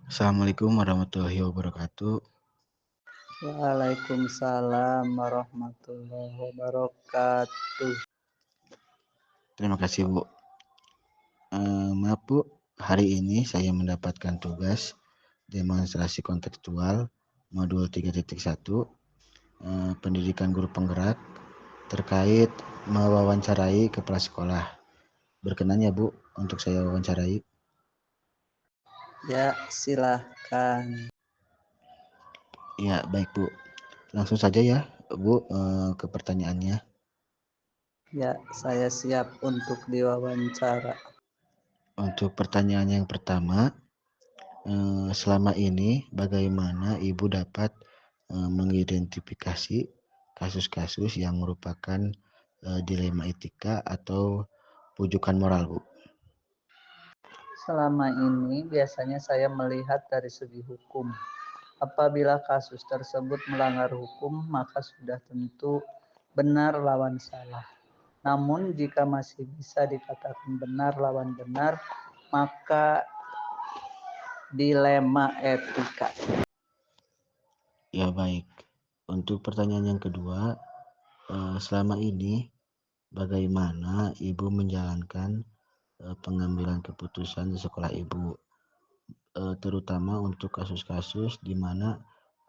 Assalamualaikum warahmatullahi wabarakatuh. Waalaikumsalam warahmatullahi wabarakatuh. Terima kasih Bu. Maaf Bu, hari ini saya mendapatkan tugas demonstrasi kontekstual modul 3.1 pendidikan guru penggerak terkait mewawancarai kepala sekolah. Berkenan ya Bu untuk saya wawancarai? Ya, silahkan. Ya baik Bu, langsung saja ya Bu ke pertanyaannya. Ya, saya siap untuk diwawancara. Untuk pertanyaan yang pertama, selama ini bagaimana Ibu dapat mengidentifikasi kasus-kasus yang merupakan dilema etika atau pujukan moral, Bu? Selama ini biasanya saya melihat dari segi hukum. Apabila kasus tersebut melanggar hukum, maka sudah tentu benar lawan salah. Namun jika masih bisa dikatakan benar lawan benar, maka dilema etika. Ya baik. Untuk pertanyaan yang kedua, selama ini bagaimana Ibu menjalankan pengambilan keputusan di sekolah Ibu, terutama untuk kasus-kasus di mana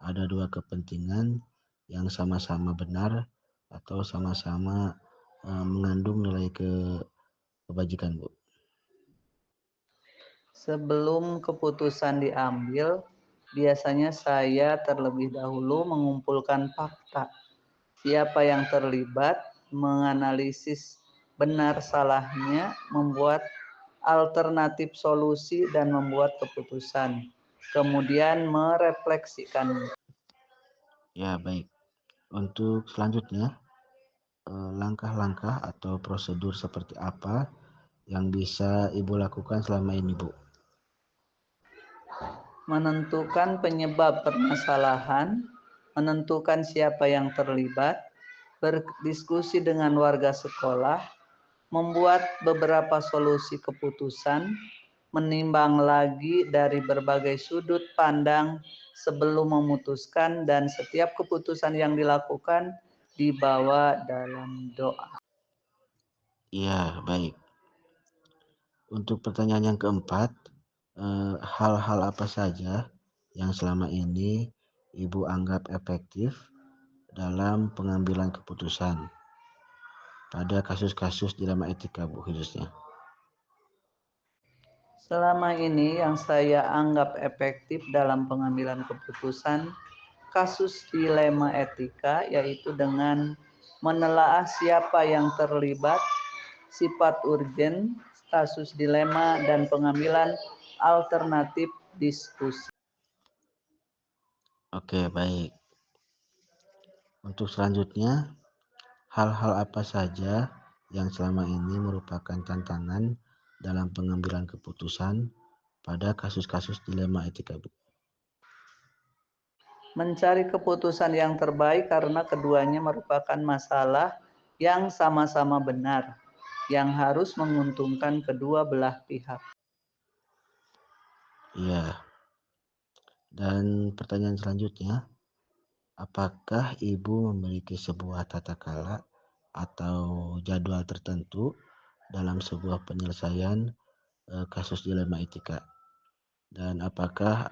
ada dua kepentingan yang sama-sama benar atau sama-sama mengandung nilai kebajikan, Bu? Sebelum keputusan diambil, biasanya saya terlebih dahulu mengumpulkan fakta. Siapa yang terlibat, menganalisis benar salahnya, membuat alternatif solusi dan membuat keputusan. Kemudian merefleksikan. Ya, baik. Untuk selanjutnya, langkah-langkah atau prosedur seperti apa yang bisa Ibu lakukan selama ini, Bu? Menentukan penyebab permasalahan, menentukan siapa yang terlibat, berdiskusi dengan warga sekolah, membuat beberapa solusi keputusan, menimbang lagi dari berbagai sudut pandang sebelum memutuskan, dan setiap keputusan yang dilakukan dibawa dalam doa. Ya, baik. Untuk pertanyaan yang keempat, hal-hal apa saja yang selama ini Ibu anggap efektif dalam pengambilan keputusan pada kasus-kasus dilema etika, Bu, khususnya? Selama ini yang saya anggap efektif dalam pengambilan keputusan kasus dilema etika yaitu dengan menelaah siapa yang terlibat, sifat urgen, kasus dilema, dan pengambilan alternatif diskusi. Oke, baik. Untuk selanjutnya, hal-hal apa saja yang selama ini merupakan tantangan dalam pengambilan keputusan pada kasus-kasus dilema etika, Bu? Mencari keputusan yang terbaik karena keduanya merupakan masalah yang sama-sama benar, yang harus menguntungkan kedua belah pihak. Iya. Dan pertanyaan selanjutnya, apakah Ibu memiliki sebuah tata kala atau jadwal tertentu dalam sebuah penyelesaian kasus dilema etika? Dan apakah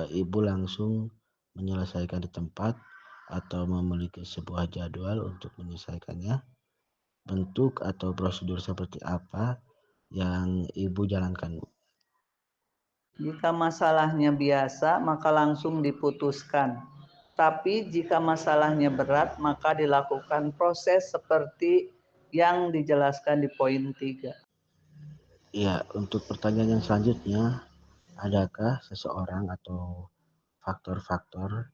Ibu langsung menyelesaikan di tempat atau memiliki sebuah jadwal untuk menyelesaikannya? Bentuk atau prosedur seperti apa yang Ibu jalankan, Bu? Jika masalahnya biasa, maka langsung diputuskan. Tapi jika masalahnya berat, maka dilakukan proses seperti yang dijelaskan di poin 3. Ya, untuk pertanyaan yang selanjutnya, adakah seseorang atau faktor-faktor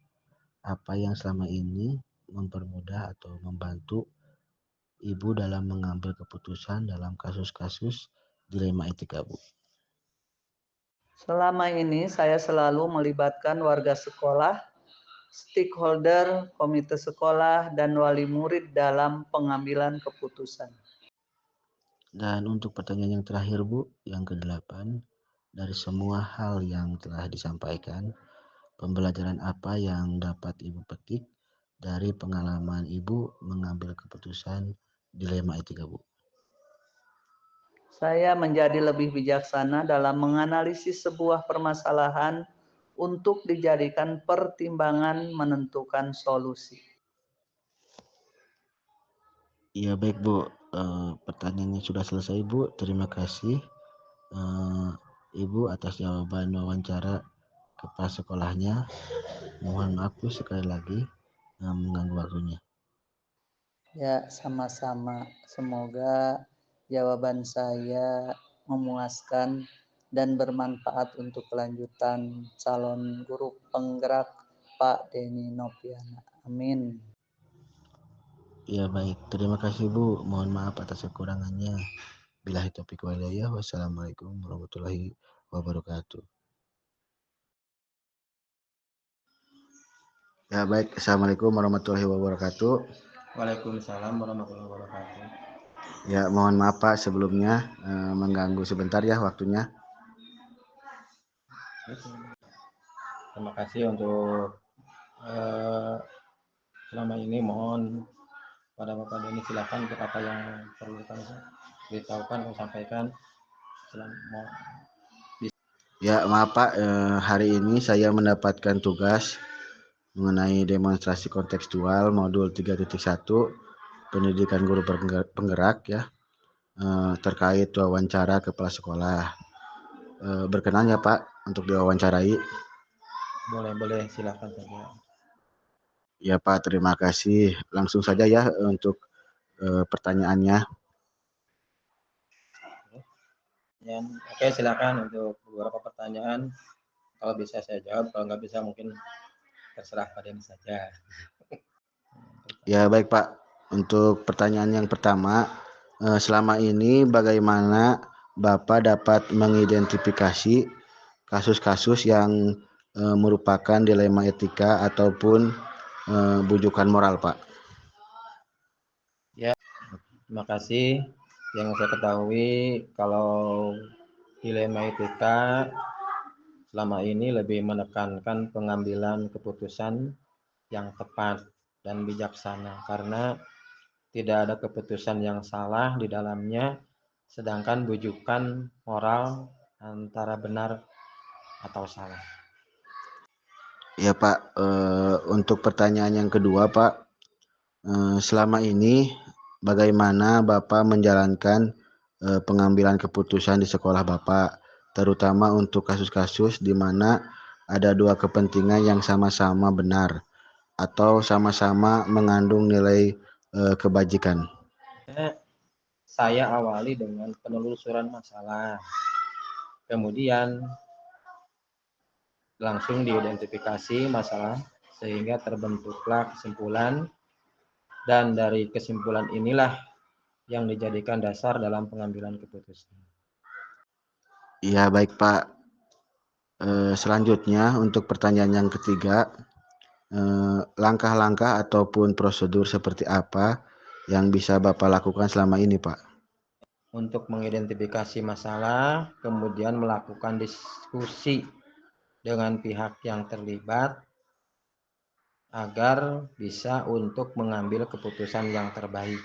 apa yang selama ini mempermudah atau membantu Ibu dalam mengambil keputusan dalam kasus-kasus dilema etika, Bu? Selama ini saya selalu melibatkan warga sekolah, stakeholder, komite sekolah, dan wali murid dalam pengambilan keputusan. Dan untuk pertanyaan yang terakhir, Bu, yang ke-8, Dari semua hal yang telah disampaikan, pembelajaran apa yang dapat Ibu petik dari pengalaman Ibu mengambil keputusan dilema etika, Bu? Saya menjadi lebih bijaksana dalam menganalisis sebuah permasalahan untuk dijadikan pertimbangan menentukan solusi. Iya baik Bu, pertanyaannya sudah selesai Bu. Terima kasih Ibu atas jawaban wawancara kepala sekolahnya. Mohon maaf Bu sekali lagi mengganggu waktunya. Ya, sama-sama. Semoga jawaban saya memuaskan dan bermanfaat untuk kelanjutan calon guru penggerak Pak Denny Noviana. Amin. Iya baik, terima kasih Bu. Mohon maaf atas kekurangannya. Billahi taufiq wal hidayah. Wassalamualaikum warahmatullahi wabarakatuh. Ya baik, assalamualaikum warahmatullahi wabarakatuh. Waalaikumsalam warahmatullahi wabarakatuh. Ya mohon maaf Pak sebelumnya mengganggu sebentar ya waktunya. Terima kasih untuk selama ini. Mohon pada Bapak Doni silakan untuk apa yang perlu kami beritahukan atau sampaikan. Ya maaf Pak, hari ini saya mendapatkan tugas mengenai demonstrasi kontekstual modul 3.1 pendidikan guru penggerak ya, terkait wawancara kepala sekolah. Berkenan ya Pak untuk diwawancarai? Boleh silakan saja. Ya Pak, terima kasih. Langsung saja ya untuk pertanyaannya. Oke, silakan untuk beberapa pertanyaan. Kalau bisa saya jawab, kalau nggak bisa mungkin terserah Pak Denny saja. Ya baik Pak, untuk pertanyaan yang pertama, selama ini bagaimana Bapak dapat mengidentifikasi kasus-kasus yang merupakan dilema etika ataupun bujukan moral Pak? Ya, terima kasih. Yang saya ketahui kalau dilema etika selama ini lebih menekankan pengambilan keputusan yang tepat dan bijaksana, karena tidak ada keputusan yang salah di dalamnya, sedangkan bujukan moral antara benar atau salah. Ya Pak, untuk pertanyaan yang kedua Pak, selama ini bagaimana Bapak menjalankan pengambilan keputusan di sekolah Bapak, terutama untuk kasus-kasus di mana ada dua kepentingan yang sama-sama benar atau sama-sama mengandung nilai kebajikan? Saya awali dengan penelusuran masalah, kemudian langsung diidentifikasi masalah sehingga terbentuklah kesimpulan, dan dari kesimpulan inilah yang dijadikan dasar dalam pengambilan keputusan. Iya baik Pak. Selanjutnya untuk pertanyaan yang ketiga, langkah-langkah ataupun prosedur seperti apa yang bisa Bapak lakukan selama ini Pak? Untuk mengidentifikasi masalah, kemudian melakukan diskusi dengan pihak yang terlibat agar bisa untuk mengambil keputusan yang terbaik.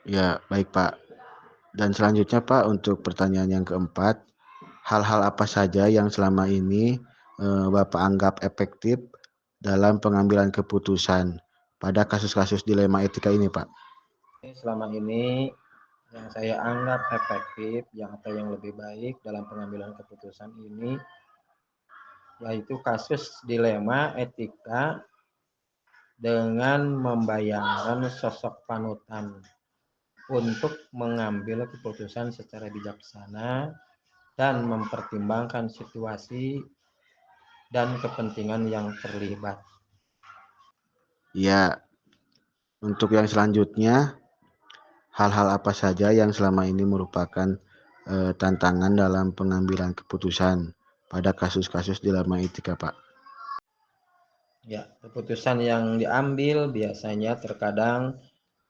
Ya, baik Pak. Dan selanjutnya Pak, untuk pertanyaan yang keempat, hal-hal apa saja yang selama ini Bapak anggap efektif dalam pengambilan keputusan pada kasus-kasus dilema etika ini Pak? Selama ini yang saya anggap efektif atau yang lebih baik dalam pengambilan keputusan ini yaitu kasus dilema etika dengan membayangkan sosok panutan untuk mengambil keputusan secara bijaksana dan mempertimbangkan situasi dan kepentingan yang terlibat. Ya, untuk yang selanjutnya, hal-hal apa saja yang selama ini merupakan tantangan dalam pengambilan keputusan pada kasus-kasus dilema etika Pak? Ya, keputusan yang diambil biasanya terkadang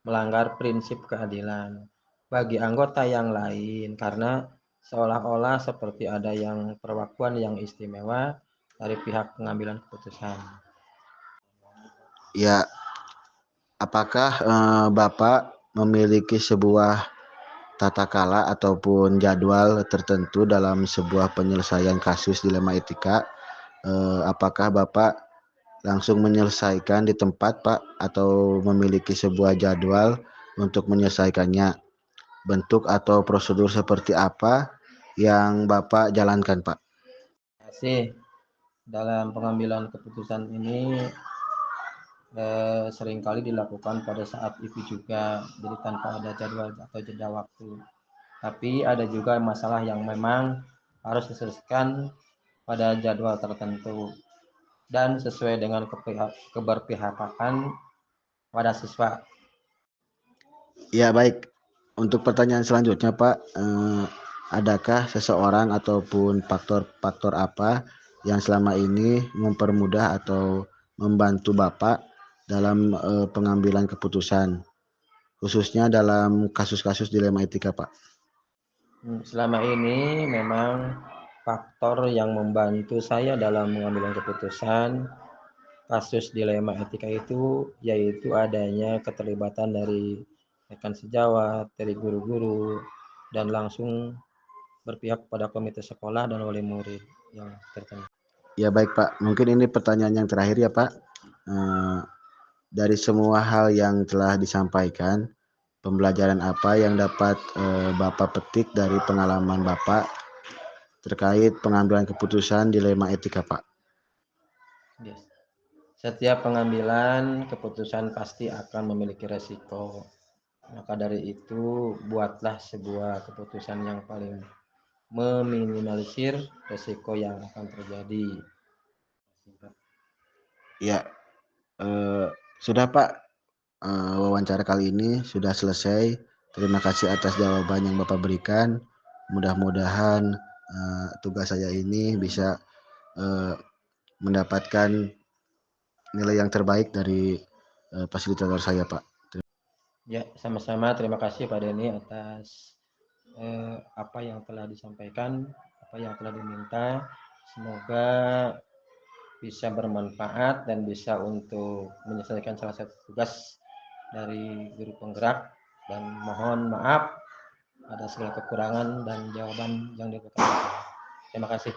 melanggar prinsip keadilan bagi anggota yang lain, karena seolah-olah seperti ada yang perlakuan yang istimewa dari pihak pengambilan keputusan. Ya, apakah Bapak memiliki sebuah tata kala ataupun jadwal tertentu dalam sebuah penyelesaian kasus dilema etika? Apakah Bapak langsung menyelesaikan di tempat, Pak, atau memiliki sebuah jadwal untuk menyelesaikannya? Bentuk atau prosedur seperti apa yang Bapak jalankan, Pak? Masih dalam pengambilan keputusan ini seringkali dilakukan pada saat itu juga, jadi tanpa ada jadwal atau jeda waktu. Tapi ada juga masalah yang memang harus diselesaikan pada jadwal tertentu dan sesuai dengan keberpihakan pada siswa. Ya, baik. Untuk pertanyaan selanjutnya, Pak, adakah seseorang ataupun faktor-faktor apa yang selama ini mempermudah atau membantu Bapak dalam pengambilan keputusan, khususnya dalam kasus-kasus dilema etika, Pak? Selama ini memang faktor yang membantu saya dalam mengambil keputusan kasus dilema etika itu yaitu adanya keterlibatan dari rekan sejawat, dari guru-guru, dan langsung berpihak pada komite sekolah dan wali murid yang tertentu. Ya, baik, Pak. Mungkin ini pertanyaan yang terakhir ya, Pak. Dari semua hal yang telah disampaikan, pembelajaran apa yang dapat Bapak petik dari pengalaman Bapak terkait pengambilan keputusan dilema etika, Pak? Yes. Setiap pengambilan keputusan pasti akan memiliki resiko. Maka dari itu, buatlah sebuah keputusan yang paling meminimalisir resiko yang akan terjadi. Ya, sudah, Pak. Wawancara kali ini sudah selesai. Terima kasih atas jawaban yang Bapak berikan. Mudah-mudahan tugas saya ini bisa mendapatkan nilai yang terbaik dari fasilitator saya, Pak. Ya, sama-sama. Terima kasih Pak Denny atas apa yang telah disampaikan, apa yang telah diminta. Semoga bisa bermanfaat dan bisa untuk menyelesaikan salah satu tugas dari guru penggerak, dan mohon maaf ada segala kekurangan dan jawaban yang diberikan. Terima kasih.